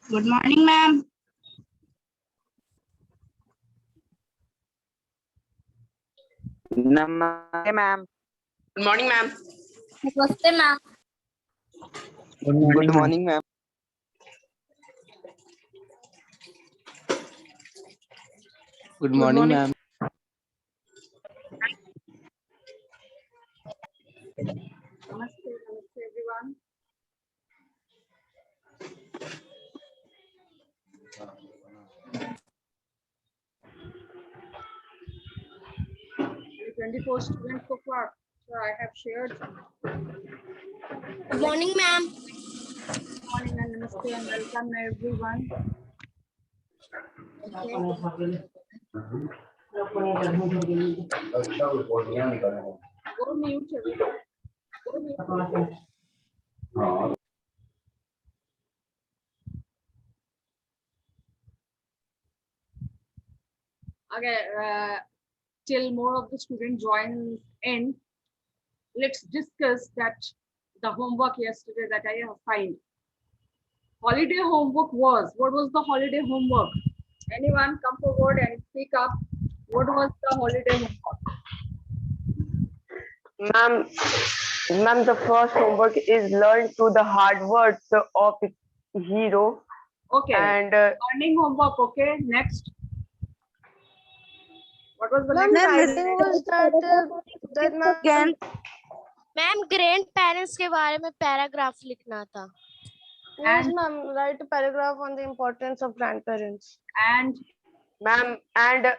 Good morning, ma'am. Namaste, ma'am. Good morning, ma'am. Namaste, ma'am. Good morning, ma'am. Good morning, ma'am. Namaste, everyone. The 24 students so far. So I have shared. Good morning, ma'am. Good morning and namaste and welcome everyone. Go mute everyone. Go mute. Okay, till more of the student joins in, let's discuss that the homework yesterday that I have assigned. Holiday homework was, what was the holiday homework? Anyone come forward and speak up. What was the holiday homework? Ma'am, the first homework is learn to the hard words of hero. Okay. And Learning homework. Okay. Next. What was the Ma'am, next? writing was that ma'am. Ma'am grand parents के बारे में paragraph लिखना था. Yes, ma'am. Write a paragraph on the importance of grandparents. And ma'am, and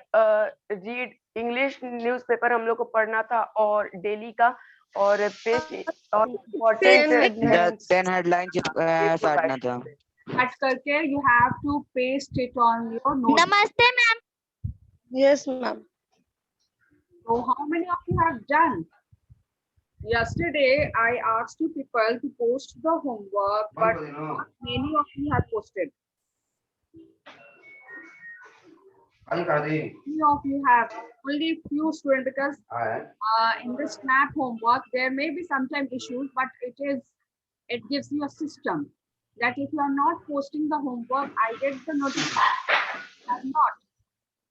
read English newspaper हम लोग को पढ़ना था और डेली का और पेज और इम्पोर्टेंट 10 headlines पढ़ना था. cut करके you have to paste it on your note. नमस्ते ma'am. Yes, ma'am. So how many of you have done? Yesterday I asked you people to post the homework, but not many of you have posted. Many of you have, only few students, because in the snap homework there may be sometimes issues, but it gives you a system that if you are not posting the homework, I get the notification or not.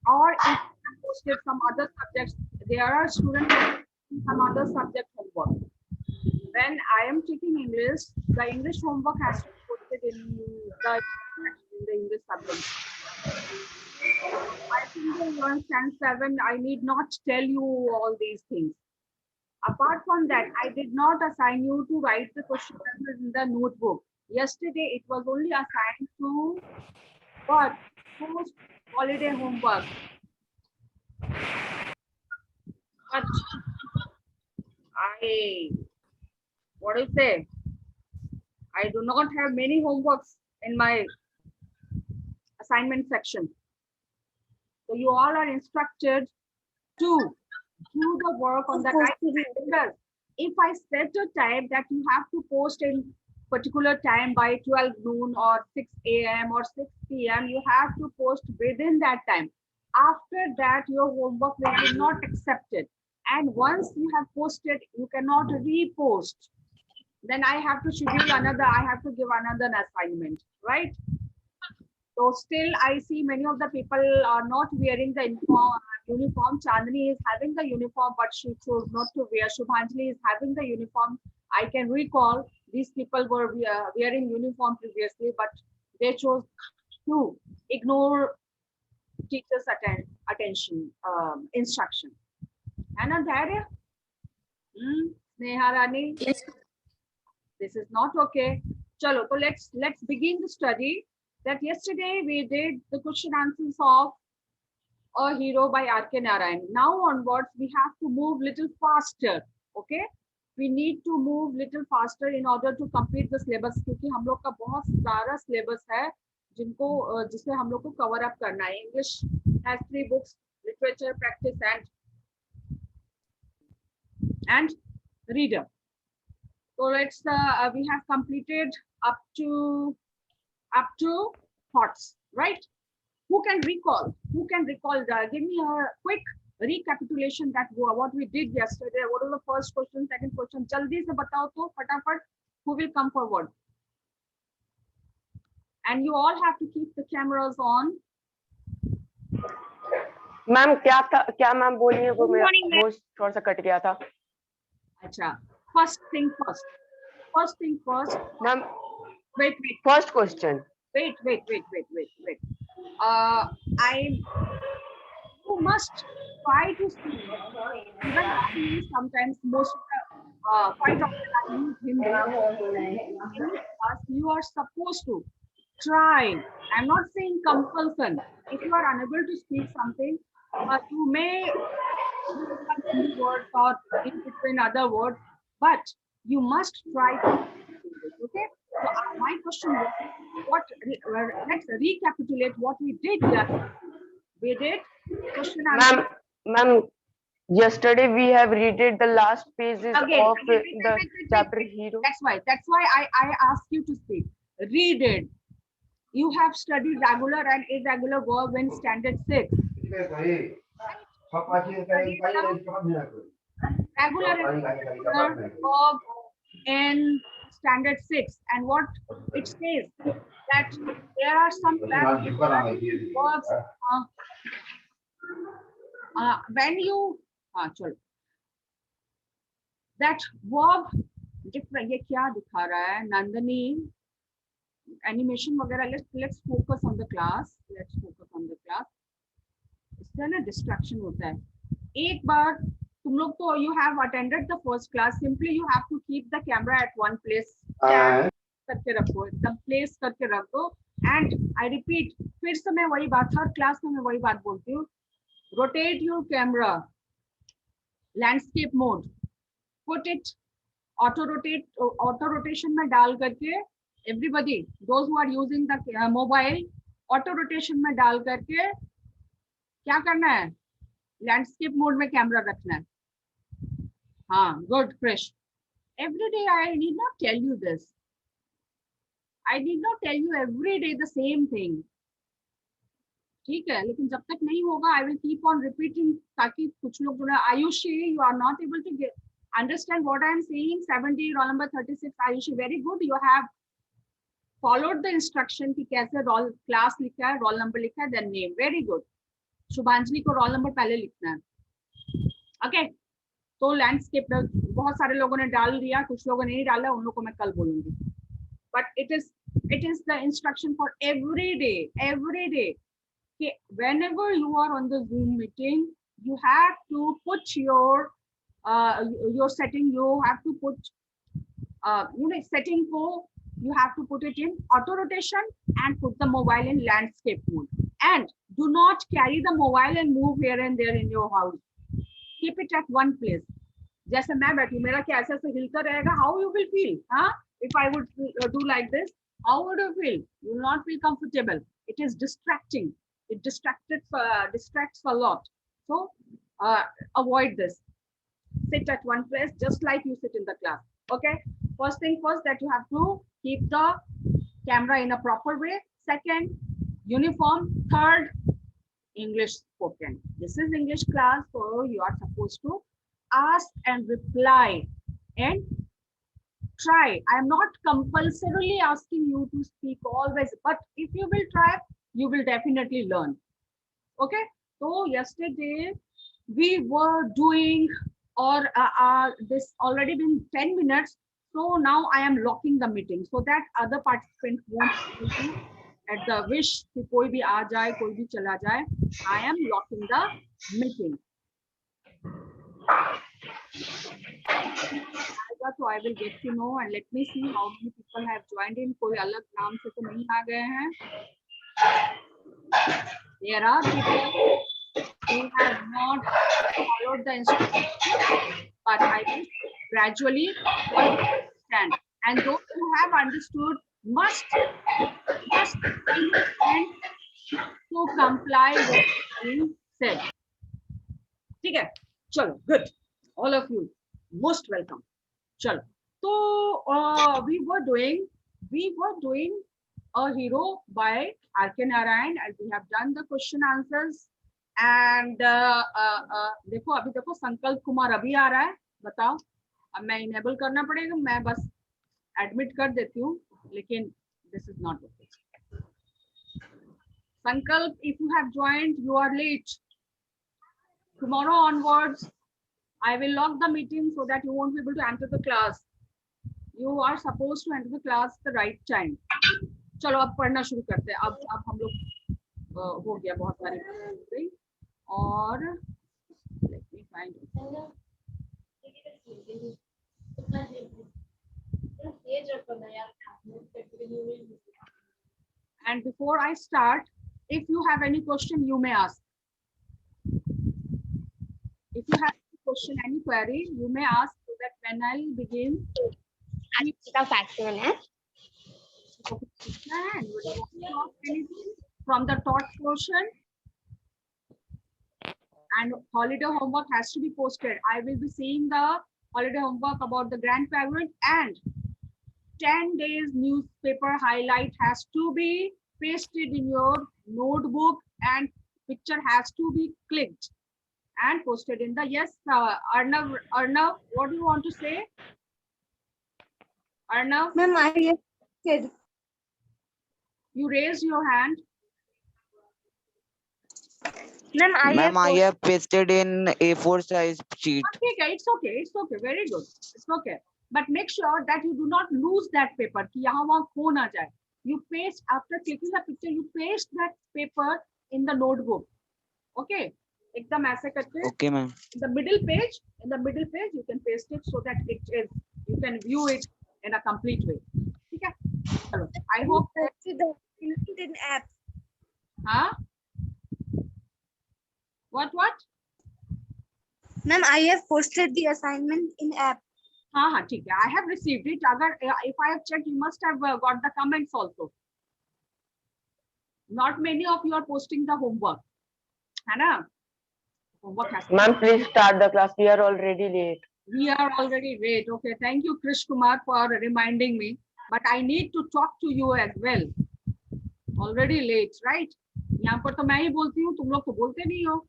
Or if you have posted some other subjects, there are students posting some other subject homework. When I am taking English, the English homework has to be posted in the English subject. I think you understand 7. I need not tell you all these things. Apart from that, I did not assign you to write the question answers in the notebook. Yesterday, it was only assigned to what? Post holiday homework. But what do you say? I do not have many homeworks in my assignment section. So you all are instructed to do the work on the time. If I set a time that you have to post in particular time by 12 noon or 6 a.m. or 6 p.m., you have to post within that time. After that, your homework will be not accepted. And once you have posted, you cannot repost. Then I have to schedule another, I have to give another assignment, right? So still I see many of the people are not wearing the uniform. Chandni is having the uniform, but she chose not to wear. Shubhanjali is having the uniform. I can recall these people were wearing uniform previously, but they chose to ignore teachers' attention, instruction. Anna Dharya? Sneha Rani? Yes. This is not okay. Chalo, so let's begin the study. That yesterday we did the question answers of A Hero by R.K. Narayan. Now onwards, we have to move little faster. Okay? We need to move little faster in order to complete the syllabus. क्योंकि हम लोग का बहुत सारा syllabus है जिसे हम लोग को cover up करना है. English has 3 books: literature, practice, and reader. So let's we have completed up to thoughts, right? Who can recall? Give me a quick recapitulation that what we did yesterday. What was the first question, second question? Jaldi se batao to, fatafat. Who will come forward? and you all have to keep the cameras on. Ma'am क्या ma'am बोलिए, वो Good मेरा morning, ma'am. Voice थोड़ा सा cut गया था। Acha. First thing first. First thing first. Ma'am Wait. First question, Wait. You must try to see. Even I sometimes most quite often I use Hindi. In class, you are supposed to try. I'm not saying compulsion. If you are unable to speak something, you may use some Hindi words or in between other words, but you must try to do this. Okay. So my question was, let's recapitulate what we did yesterday. We did question answer. Ma'am yesterday we have read the last pages Again, of wait. the chapter hero. That's why I asked you to speak. Read it. You have studied regular and irregular verb in standard 6. Regular and irregular verb in standard 6, and what it says that there are some verbs when you that verb different. ये क्या दिखा रहा है Nandini? Animation वगैरह. let's focus on the class. इससे ना distraction होता है. एक बार तुम लोग तो you have attended the first class. Simply you have to keep the camera at one place. करके रखो, एकदम प्लेस करके रख दो. And I repeat, फिर से मैं वही बात, हर क्लास में मैं वही बात बोलती हूँ. Rotate your camera. Landscape mode. Put it auto rotation में डाल करके. Everybody, those who are using the mobile, auto rotation में डाल करके क्या करना है? लैंडस्केप मोड में कैमरा रखना है. हाँ, good Krish. Every day I need not tell you this. I need not tell you every day the same thing. ठीक है, लेकिन जब तक नहीं होगा I will keep on repeating ताकि कुछ लोग जो है Ayushi, you are not able to understand what I am saying. 70 roll number 36. Ayushi, very good. You have followed the instruction कि कैसे roll class लिखा है, roll number लिखा है, then name. Very good. शुभांजलि को roll number पहले लिखना है. Okay. तो लैंडस्केप बहुत सारे लोगों ने डाल दिया, कुछ लोगों ने नहीं डाला, उन लोगों को मैं कल बोलूंगी. But it is the instruction for every day. Okay, whenever you are on the Zoom meeting, you have to put your setting. You have to put setting को you have to put it in auto rotation and put the mobile in landscape mode. And do not carry the mobile and move here and there in your house. Keep it at one place. जैसे मैं बैठी, मेरा क्या ऐसे हिलता रहेगा? How you will feel? हाँ? If I would do like this, how would you feel? You will not feel comfortable. It is distracting. It distracts a lot. So avoid this. Sit at one place, just like you sit in the class. Okay. First thing first, that you have to keep the camera in a proper way. Second, uniform. Third, English spoken. This is English class, so you are supposed to ask and reply and try. I am not compulsorily asking you to speak always, but if you will try, you will definitely learn. Okay. So yesterday we were doing, or this already been 10 minutes. So now I am locking the meeting so that other participants won't at the wish कि कोई भी आ जाए, कोई भी चला जाए. I am locking the meeting. So I will get to know, and let me see how many people have joined in. कोई अलग नाम से तो नहीं आ गए हैं. There are people who have not followed the instructions, but I will gradually understand. And those who have understood must understand to comply with what is being said. ठीक है, चलो, good. All of you, most welcome. चलो, तो we were doing a hero by R.K. Narayan, and we have done the question answers. And देखो अभी देखो संकल्प कुमार अभी आ रहा है. बताओ, अब मैं इनेबल करना पड़ेगा, मैं बस एडमिट कर देती हूँ, लेकिन this is not okay. Sankalp, if you have joined, you are late. Tomorrow onwards, I will lock the meeting so that you won't be able to enter the class. You are supposed to enter the class at the right time. चलो अब पढ़ना शुरू करते हैं. अब हम लोग हो गया बहुत सारी और let me find it. And before I start, if you have any question, you may ask. If you have any question, any query, you may ask so that when I begin. From the taught portion, and holiday homework has to be posted. I will be seeing the holiday homework about the grandparent, and 10 days newspaper highlight has to be pasted in your notebook, and picture has to be clicked and posted in the. Yes, Arnav, what do you want to say? Arnav, Ma'am, I said. you raised your hand. Ma'am, Ma'am, I have pasted in A4 size sheet. Okay, it's okay, it's okay, very good, it's okay. But make sure that you do not lose that paper. कि यहाँ वहाँ खो ना जाए. You paste after clicking the picture. You paste that paper in the notebook. Okay. एकदम ऐसे करके. Okay, ma'am. In the middle page, you can paste it so that it is, you can view it in a complete way. ठीक है? चलो. I hope that. in app. Huh? What? Ma'am, I have posted the assignment in app. हाँ, ठीक है. I have received it. अगर if I have checked, you must have got the comments also. Not many of you are posting the homework. है ना? Homework has. Ma'am, please start the class. We are already late. We are already late. Okay, thank you, Krish Kumar, for reminding me. But I need to talk to you as well. Already late, right? यहाँ पर तो मैं ही बोलती हूँ, तुम लोग तो बोलते नहीं हो.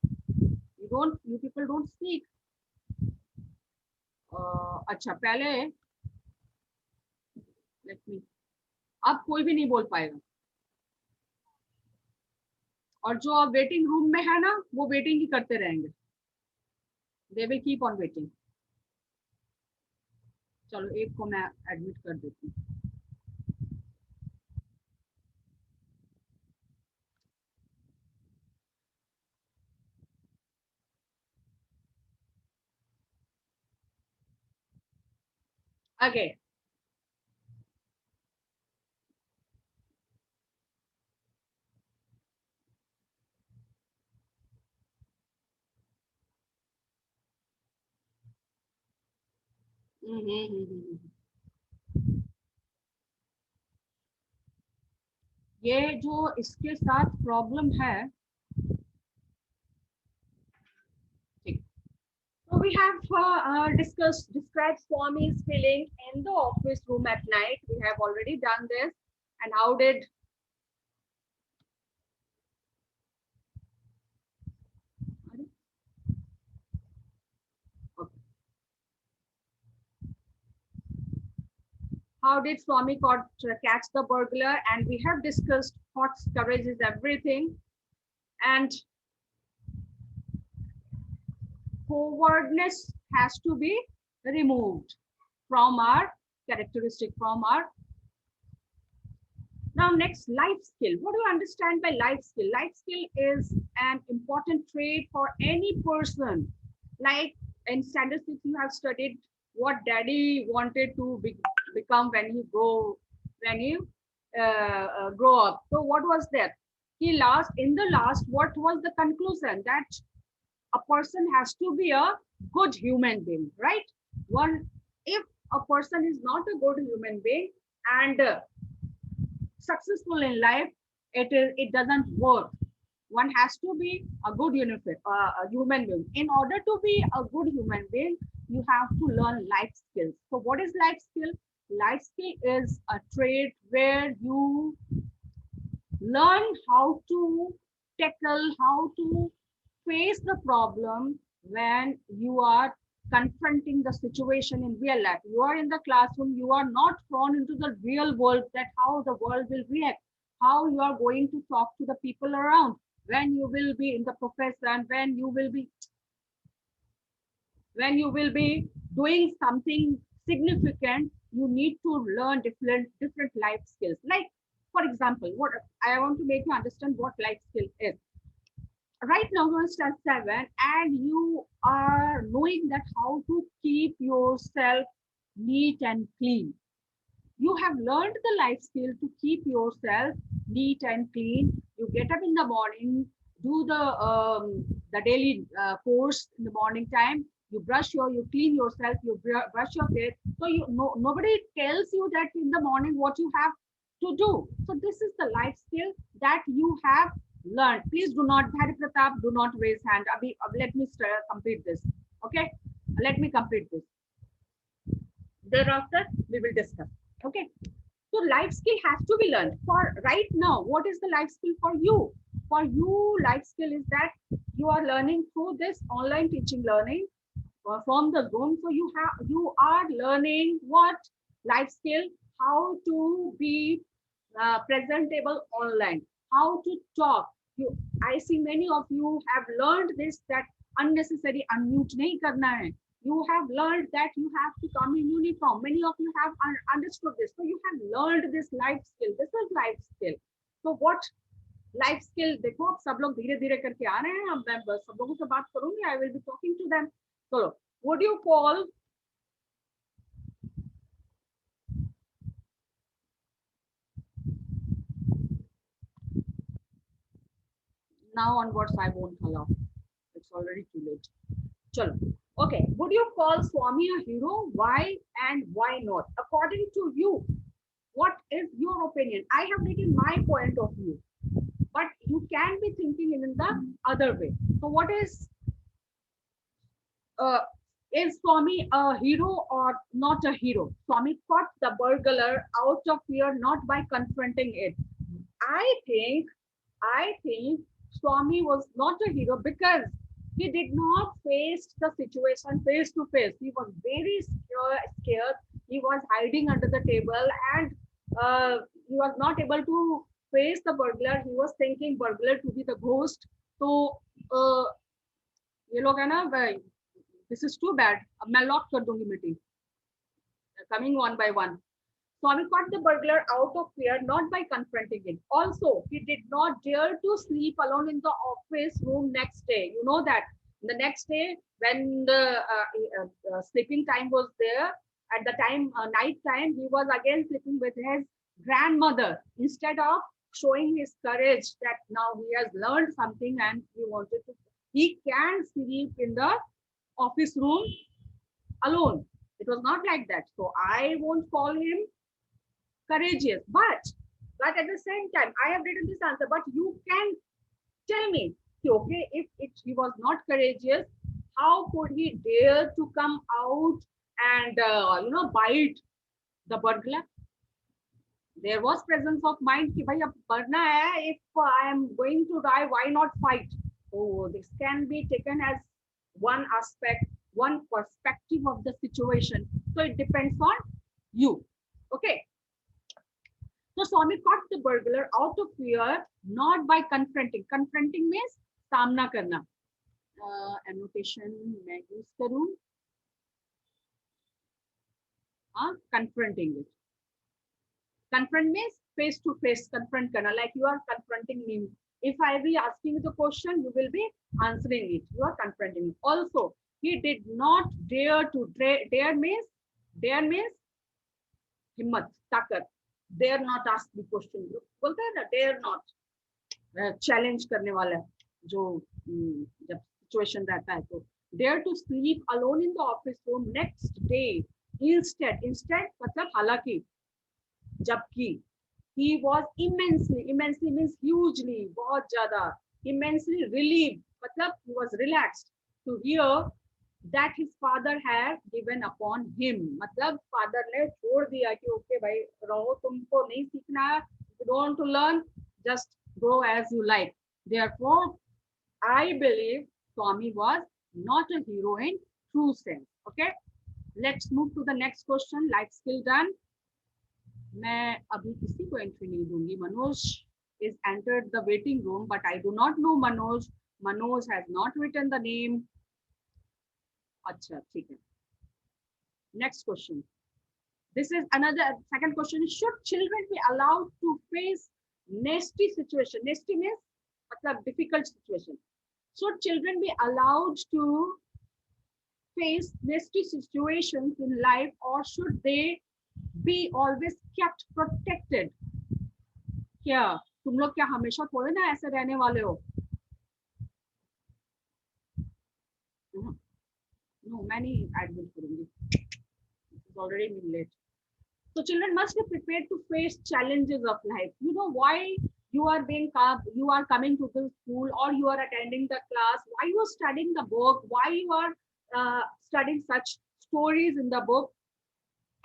You people don't speak. अच्छा, पहले let me. अब कोई भी नहीं बोल पाएगा. और जो वेटिंग रूम में है ना, वो वेटिंग ही करते रहेंगे. They will keep on waiting. चलो एक को मैं एडमिट कर देती हूँ. Okay. ये जो इसके साथ प्रॉब्लम है. So we have discussed described Swami's feeling in the office room at night. We have already done this. And how did Swami catch the burglar? And we have discussed thoughts, courage is everything. And forwardness has to be removed from our characteristic, from our. Now next, life skill. What do you understand by life skill? Life skill is an important trait for any person. Like in standard 6, you have studied what daddy wanted to become when you grow up. So what was that? In the last, what was the conclusion? That a person has to be a good human being, right? If a person is not a good human being and successful in life, it doesn't work. One has to be a good human being. In order to be a good human being, you have to learn life skills. So what is life skill? Life skill is a trait where you learn how to tackle, how to face the problem when you are confronting the situation in real life. You are in the classroom, you are not thrown into the real world, that how the world will react, how you are going to talk to the people around, when you will be in the profession, when you will be doing something significant. You need to learn different life skills. Like, for example, what I want to make you understand what life skill is. Right now you're step 7 and you are knowing that how to keep yourself neat and clean. You have learned the life skill to keep yourself neat and clean. You get up in the morning, do the daily course in the morning time. You clean yourself, you brush your teeth. So nobody tells you that in the morning what you have to do. So this is the life skill that you have learned. Please do not, Bhari Pratap, do not raise hand. Let me complete this. Okay, let me complete this. Thereafter, we will discuss. Okay, so life skill has to be learned. For right now, what is the life skill for you? For you, life skill is that you are learning through this online teaching learning from the Zoom. So you are learning what life skill, how to be presentable online, how to talk. I see many of you have learned this, that unnecessary unmute nahi karna hai. You have learned that you have to come in uniform. Many of you have understood this. So you have learned this life skill. This is life skill. So what life skill? देखो अब सब लोग धीरे धीरे करके आ रहे हैं. अब मैं सब लोगों से बात करूंगी. I will be talking to them. So what do you call? Now onwards, I won't allow. It's already too late. Chalo. Okay, would you call Swami a hero? Why and why not? According to you, what is your opinion? I have taken my point of view, but you can be thinking in the other way. So what is Swami a hero or not a hero? Swami caught the burglar out of fear, not by confronting it. I think Swami was not a hero because he did not face the situation face to face. He was very scared. He was hiding under the table and he was not able to face the burglar. He was thinking burglar to be the ghost. So ये लोग है ना, this is too bad. अब मैं lock कर दूंगी meeting. Coming one by one. Swami caught the burglar out of fear, not by confronting it. Also, he did not dare to sleep alone in the office room next day. You know that the next day when the sleeping time was there, at the time, night time, he was again sleeping with his grandmother. Instead of showing his courage that now he has learned something and he can sleep in the office room alone. It was not like that. So I won't call him courageous, but at the same time, I have written this answer, but you can tell me, okay, if he was not courageous, how could he dare to come out and bite the burglar? There was presence of mind कि भाई अब मरना है, if I am going to die, why not fight? So this can be taken as one aspect, one perspective of the situation. So it depends on you. Okay. So Swami caught the burglar out of fear, not by confronting. Confronting means सामना करना. Annotation मैं use करूँ. Confronting it. Confront means face to face. Confront करना, like you are confronting me. If I be asking you the question, you will be answering it. You are confronting it. Also, he did not dare to. Dare means हिम्मत, ताकत. Dare not ask the question. बोलते हैं ना, dare not. Challenge करने वाला है, जो जब situation रहता है तो. Dare to sleep alone in the office room next day. Instead मतलब हालांकि, जबकि he was immensely means hugely, बहुत ज़्यादा, immensely relieved मतलब he was relaxed to hear that his father had given upon him. मतलब father ने छोड़ दिया कि okay भाई रहो, तुमको नहीं सीखना, you don't want to learn, just go as you like. Therefore, I believe Swami was not a hero in true sense. Okay, let's move to the next question. Life skill done. मैं अभी किसी को entry नहीं दूंगी. Manoj, is entered the waiting room, but I do not know Manoj. Manoj has not written the name. Acha, theek hai. Next question. This is another second question. Should children be allowed to face nasty situation? Nasty means matlab difficult situation. Should children be allowed to face nasty situations in life, or should they be always kept protected? क्या तुम लोग क्या हमेशा थोड़े ना ऐसे रहने वाले हो? No, many admit करूंगी. It's already been late. So children must be prepared to face challenges of life. You know why you are coming to the school, or you are attending the class, why you are studying the book, why you are studying such stories in the book.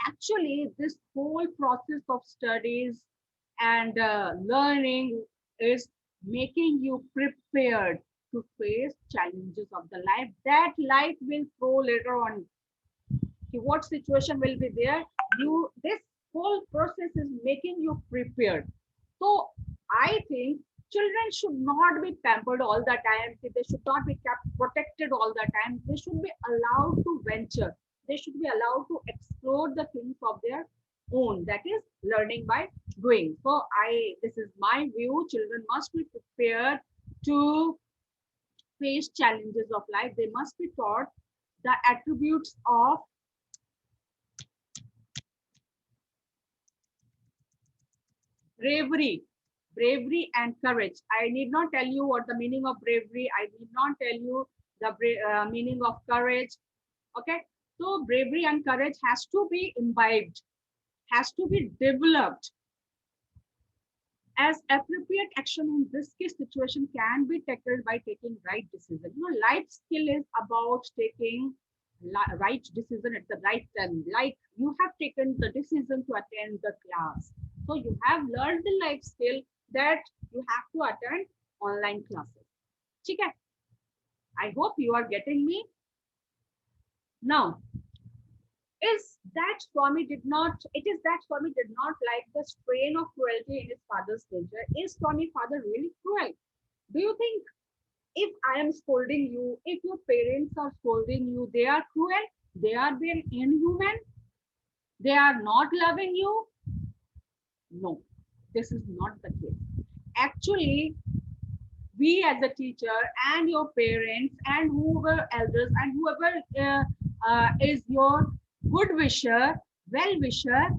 Actually, this whole process of studies and learning is making you prepared to face challenges of the life that life will throw later on. What situation will be there? This whole process is making you prepared. So I think children should not be pampered all the time. They should not be kept protected all the time. They should be allowed to venture. They should be allowed to explore the things of their own. That is learning by doing. So this is my view. Children must be prepared to face challenges of life. They must be taught the attributes of bravery and courage. I need not tell you what the meaning of bravery. I need not tell you the meaning of courage. Okay, so bravery and courage has to be imbibed, has to be developed. As appropriate action in this case situation can be tackled by taking right decision. You know, life skill is about taking right decision at the right time. Like you have taken the decision to attend the class. So you have learned the life skill that you have to attend online classes. Okay? I hope you are getting me. Now, it is that Swami did not like the strain of cruelty in his father's nature. Is Swami father really cruel? Do you think if I am scolding you, if your parents are scolding you, they are cruel? They are being inhuman? They are not loving you? No, this is not the case. Actually, we as a teacher and your parents and whoever elders and whoever is your good wisher, well-wisher,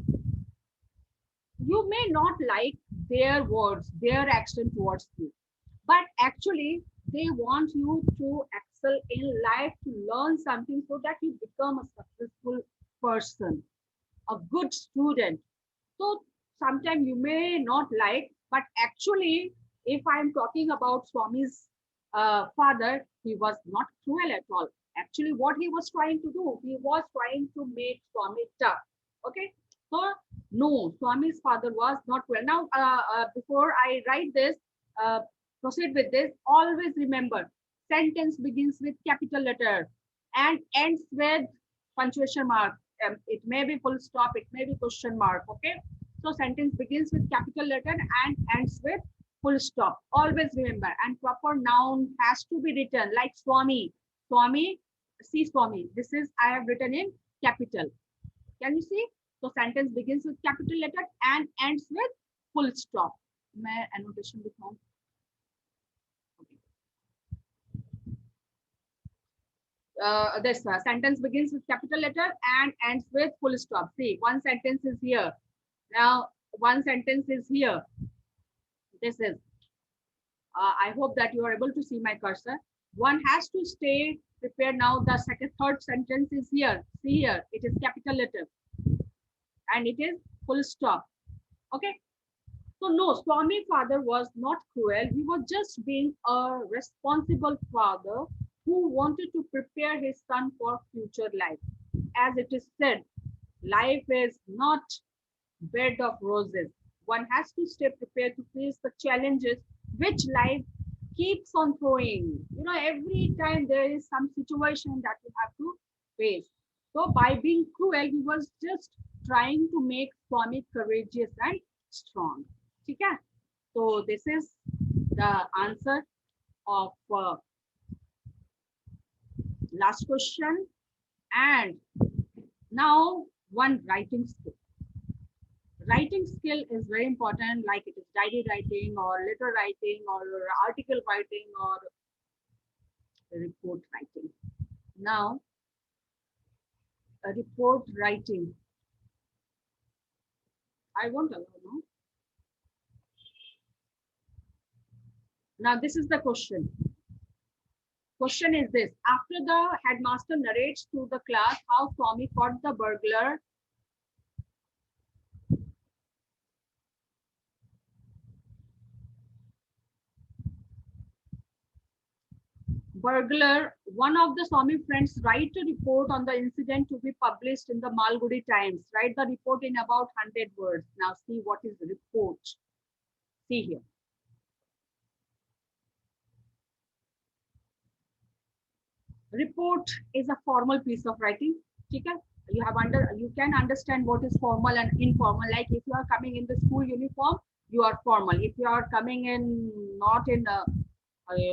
you may not like their words, their action towards you, but actually they want you to excel in life, to learn something so that you become a successful person, a good student. So sometimes you may not like, but actually, if I'm talking about Swami's father, he was not cruel at all. Actually, what he was trying to do, he was trying to make Swami tough. Okay, so no, Swami's father was not cruel. Now, before I write this, proceed with this, always remember, sentence begins with capital letter and ends with punctuation mark. It may be full stop, it may be question mark. Okay, so sentence begins with capital letter and ends with full stop. Always remember, and proper noun has to be written like Swami. Swami, see Swami. This is I have written in capital. Can you see? So sentence begins with capital letter and ends with full stop. मैं annotation दिखाऊं? This sentence begins with capital letter and ends with full stop. See, one sentence is here. Now, one sentence is here. This is. I hope that you are able to see my cursor. One has to stay prepared. Now, the third sentence is here. See here, it is capital letter. And it is full stop. Okay. So no, Swami father was not cruel. He was just being a responsible father who wanted to prepare his son for future life. As it is said, life is not bed of roses. One has to stay prepared to face the challenges which life keeps on throwing. You know, every time there is some situation that you have to face. So by being cruel, he was just trying to make Swami courageous and strong. Okay? So this is the answer of last question. And now one writing skill. Writing skill is very important, like it is diary writing or letter writing or article writing or report writing. Now, a report writing. I won't allow, no? Now, this is the question. Question is this: after the headmaster narrates to the class how Swami caught the burglar, one of the Swami friends write a report on the incident to be published in the Malgudi Times. Write the report in about 100 words. Now see what is the report. See here. Report is a formal piece of writing. Okay? You can understand what is formal and informal. Like if you are coming in the school uniform, you are formal. If you are coming in not in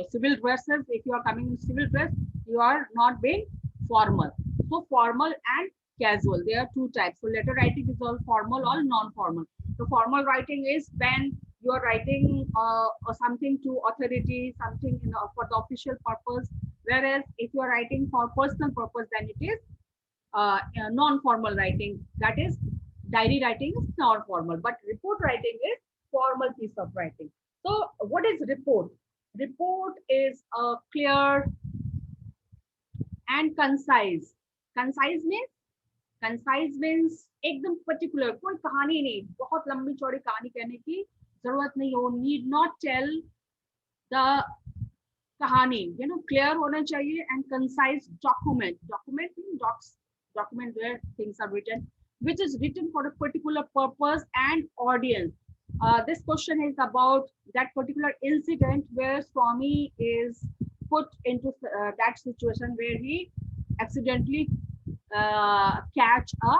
civil dresses, if you are coming in civil dress, you are not being formal. So formal and casual, there are two types. So letter writing is all formal or non-formal. So formal writing is when you are writing something to authority, something for the official purpose. Whereas if you are writing for personal purpose, then it is non-formal writing. That is, diary writing is non-formal, but report writing is formal piece of writing. So what is report? Report is clear and concise. Concise means एकदम particular. कोई कहानी नहीं, बहुत लंबी चौड़ी कहानी कहने की जरूरत नहीं हो. Need not tell the कहानी. Clear होना चाहिए and concise document. Document means document where things are written, which is written for a particular purpose and audience. This question is about that particular incident where Swami is put into that situation where he accidentally catch a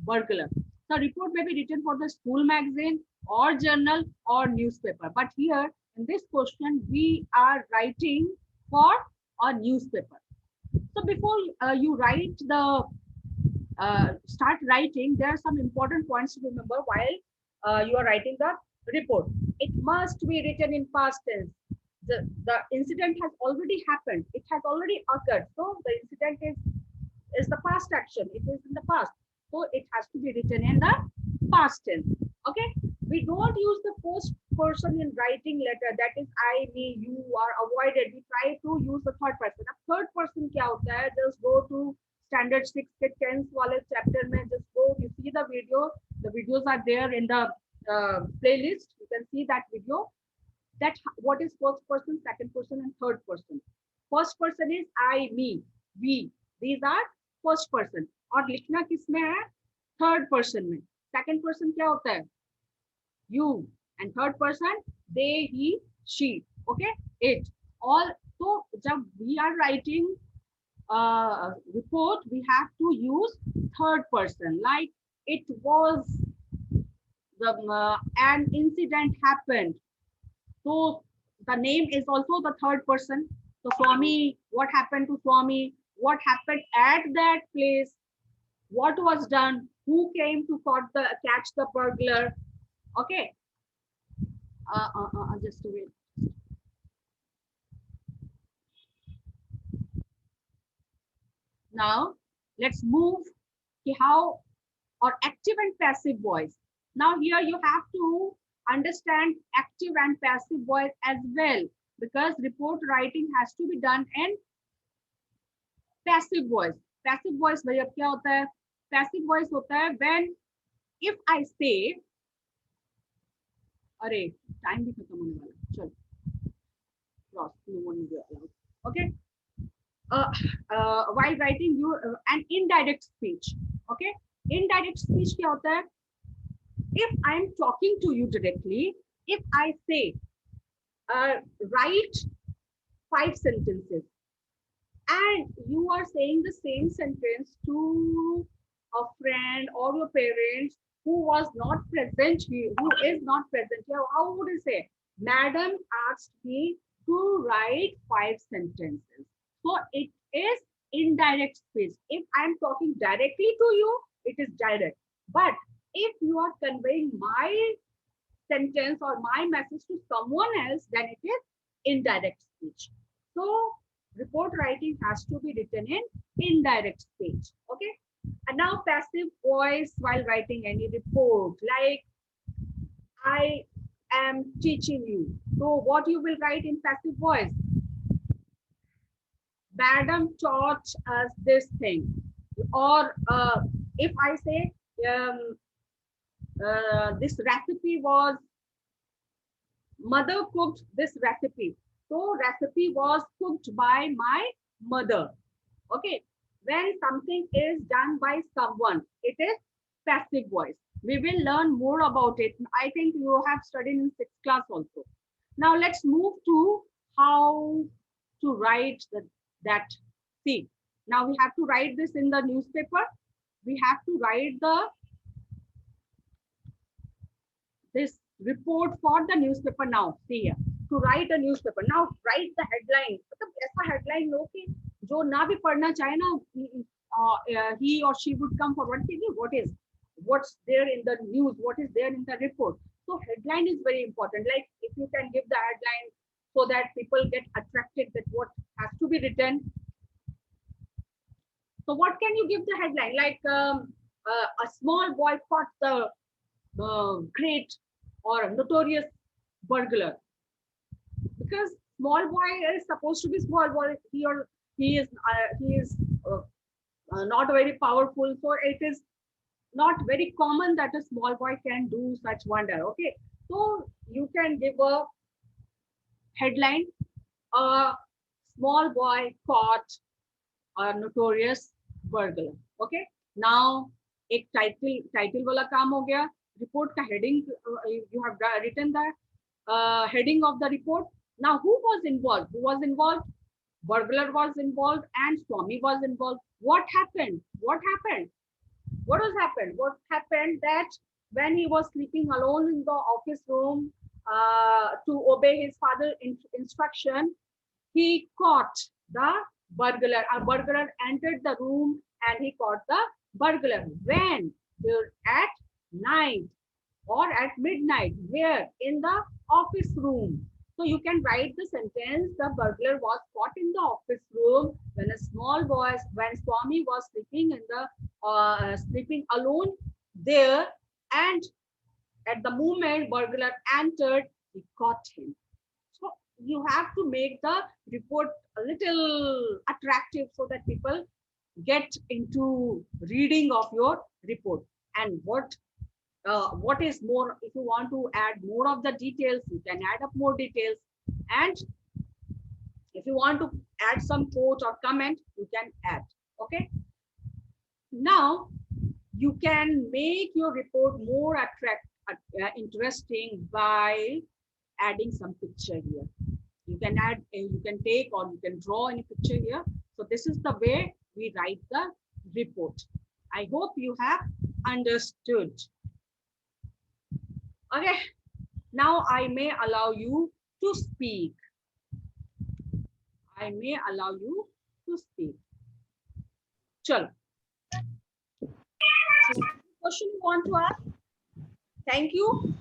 burglar. The report may be written for the school magazine or journal or newspaper. But here in this question, we are writing for a newspaper. So before you write the start writing, there are some important points to remember while you are writing the report. It must be written in past tense. The incident has already happened. It has already occurred. So the incident is the past action. It is in the past. So it has to be written in the past tense. Okay. We don't use the first person in writing letter. That is I, me, you are avoided. We try to use the third person. A third person kya hota hai? Just go to standard 6 ke 10th wale chapter mein. Just go. You see the video. The videos are there in the playlist. You can see that video. That what is first person, second person, and third person. First person is I, me, we. These are first person. और लिखना किसमें है? Third person में. Second person क्या होता है? You. And third person they, he, she. Okay, it. All. So जब we are writing report, we have to use third person. Like it was an incident happened. So the name is also the third person. So Swami, what happened to Swami? What happened at that place? What was done? Who came to catch the burglar? Okay. Just wait. Now let's move to how or active and passive voice. Now here you have to understand active and passive voice as well, because report writing has to be done in passive voice. Passive voice भैया क्या होता है? Passive voice होता है when if I say, अरे time भी खत्म होने वाला, चलो, lost, no one is allowed. Okay. While writing you an indirect speech. Okay. Indirect speech क्या होता है? If I am talking to you directly, if I say, write 5 sentences, and you are saying the same sentence to a friend or your parents who was not present here, who is not present here, how would you say? Madam asked me to write 5 sentences. So it is indirect speech. If I am talking directly to you, it is direct. But if you are conveying my sentence or my message to someone else, then it is indirect speech. So report writing has to be written in indirect speech. Okay. And now passive voice while writing any report, like I am teaching you. So what you will write in passive voice? Madam taught us this thing. Or if I say this recipe was, mother cooked this recipe. So recipe was cooked by my mother. Okay. When something is done by someone, it is passive voice. We will learn more about it. I think you have studied in 6th class also. Now let's move to how to write that. See, now we have to write this in the newspaper. We have to write this report for the newspaper now. See here, to write a newspaper. Now write the headline. मतलब ऐसा headline लो कि जो ना भी पढ़ना चाहे ना, he or she would come forward. What's there in the news? What is there in the report? So headline is very important. Like if you can give the headline so that people get attracted that what has to be written. So what can you give the headline? Like a small boy caught the great or notorious burglar. Because small boy is supposed to be small boy. He is not very powerful. So it is not very common that a small boy can do such wonder. Okay, so you can give a headline: a small boy caught a notorious burglar. Okay, now एक title वाला काम हो गया. Report का heading, you have written the heading of the report. Now who was involved? Who was involved? Burglar was involved and Swami was involved. What happened? What happened? What has happened? What happened that when he was sleeping alone in the office room to obey his father's instruction, he caught the burglar. A burglar entered the room and he caught the burglar. When? At night or at midnight. Where? In the office room. So you can write the sentence: the burglar was caught in the office room when a small boy, when Swami was sleeping in the sleeping alone there, and at the moment burglar entered, he caught him. So you have to make the report a little attractive so that people get into reading of your report. And what is more, if you want to add more of the details, you can add up more details. And if you want to add some quote or comment, you can add. Okay. Now you can make your report more interesting by adding some picture here. You can add, you can take or you can draw any picture here. So this is the way we write the report. I hope you have understood. Okay, now I may allow you to speak. I may allow you to speak. Chalo. Question you want to ask? Thank you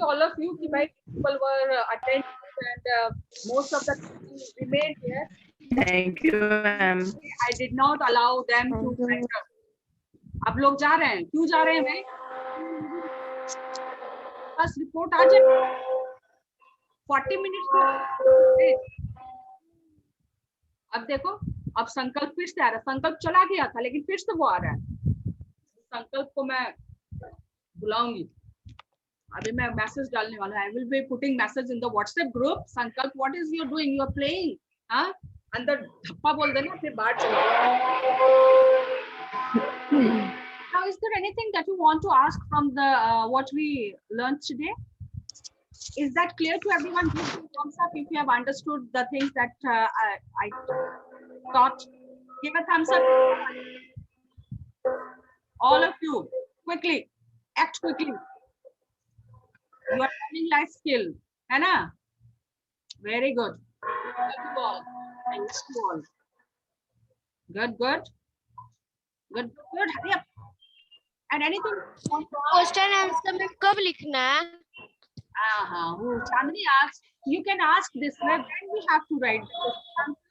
all of you. People were attentive and most of the people remained here. Thank you, ma'am. I did not allow them to enter. अब लोग जा रहे हैं. क्यों जा रहे हैं भाई? बस रिपोर्ट आ जाए. 40 मिनट. अब देखो, अब संकल्प फिर से आ रहा है. संकल्प चला गया था लेकिन फिर से वो आ रहा है. संकल्प को मैं बुलाऊंगी. अभी मैं मैसेज डालने वाला हूं. I will be putting message in the WhatsApp group. संकल्प, what is you doing? You are playing. हाँ, अंदर धप्पा बोल देना फिर बाहर चलो. Now, is there anything that you want to ask from the what we learned today? Is that clear to everyone? Give a thumbs up if you have understood the things that I taught. Give a thumbs up. All of you, quickly, act quickly. You are learning life skill, है ना? Very good. Thank you all. Thank you all. Good, good. Good, good. Hurry up. And anything you want to ask? Question answer में कब लिखना है? Who Chandni asked, you can ask this way, then we have to write the question answer.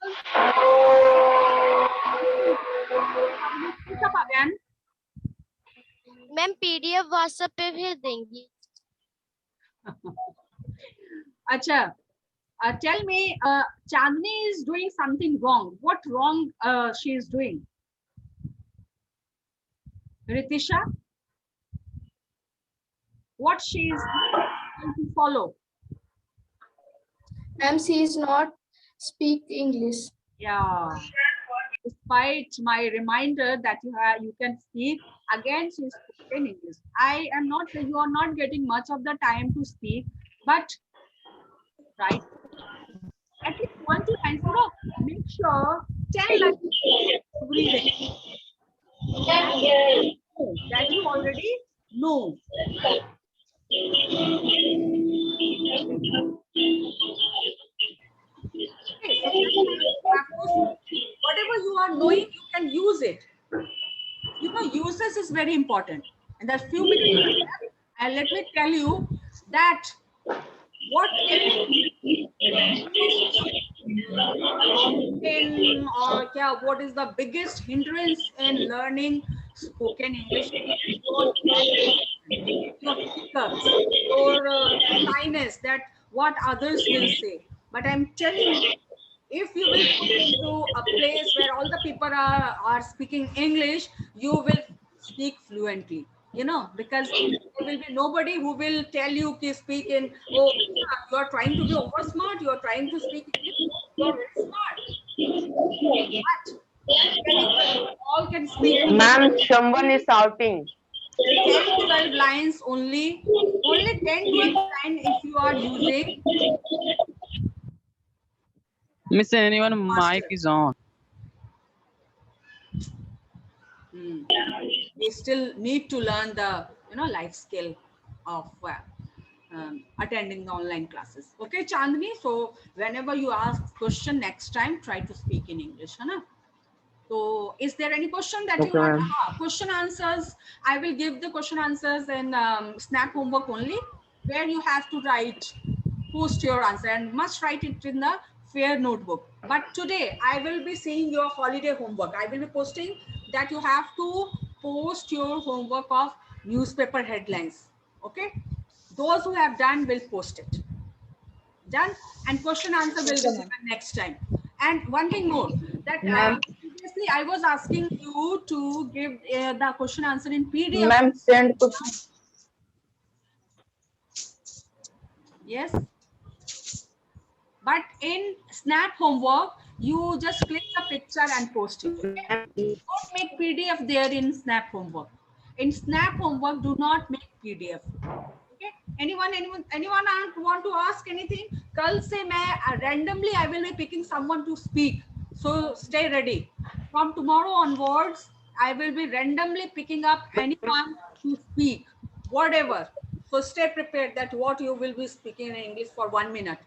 Pick up again. Ma'am PDF WhatsApp पे भेज देंगी. Acha, tell me, Chandni is doing something wrong. What wrong she is doing? Ritisha? What she is going to follow? Ma'am, she is not speak English. Yeah. Despite my reminder that you can speak, again she is speaking English. I am not, you are not getting much of the time to speak, but right, at least 1 to 9, make sure 10 lines every day. That you already know. Okay, so whatever you are knowing, you can use it. You know, uses is very important. And there's few minutes left, and let me tell you that what what is the biggest hindrance in learning spoken English? Your shyness that what others will say. But I'm telling you, if you will put into a place where all the people are speaking English, you will speak fluently, you know, because there will be nobody who will tell you to speak in, oh, you are trying to be over smart, you are trying to speak English, you are very smart. But all can speak. Ma'am, someone is shouting. 10 to 12 lines only 10 to 12 lines if you are using. Miss, anyone mic is on. We still need to learn the life skill of attending the online classes. Okay, Chandni, so whenever you ask question next time, try to speak in English, है ना? So is there any question that you want? Question answers, I will give the question answers in Snap homework only, where you have to write, post your answer, and must write it in the fair notebook. But today I will be seeing your holiday homework. I will be posting that you have to post your homework of newspaper headlines. Okay, those who have done will post it. Done. And question answer will be given next time. And one thing more, that previously I was asking you to give the question answer in PDF. Ma'am, send question. Yes. But in Snap homework, you just click the picture and post it. Okay? Don't make PDF there in Snap homework. In Snap homework, do not make PDF. Okay? Anyone want to ask anything? Kal se main randomly I will be picking someone to speak. So stay ready. From tomorrow onwards, I will be randomly picking up anyone to speak, whatever. So stay prepared that what you will be speaking in English for 1 minute.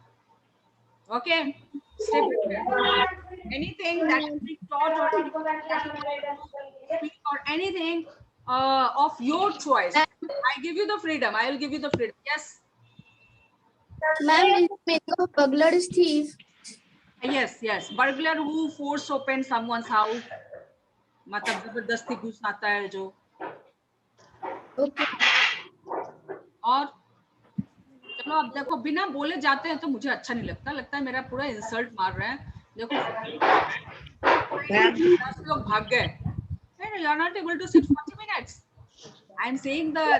Okay, stay prepared. Anything that is being taught or anything of your choice, I give you the freedom. I will give you the freedom. Yes. Ma'am, a burglar is thief. Yes. Burglar who force open someone's house. मतलब जबरदस्ती घुस आता है जो. Okay. और चलो अब देखो बिना बोले जाते हैं तो मुझे अच्छा नहीं लगता है मेरा पूरा इंसल्ट मार रहे हैं. देखो 10 लोग भाग गए. You are not able to sit 40 minutes. I am saying they are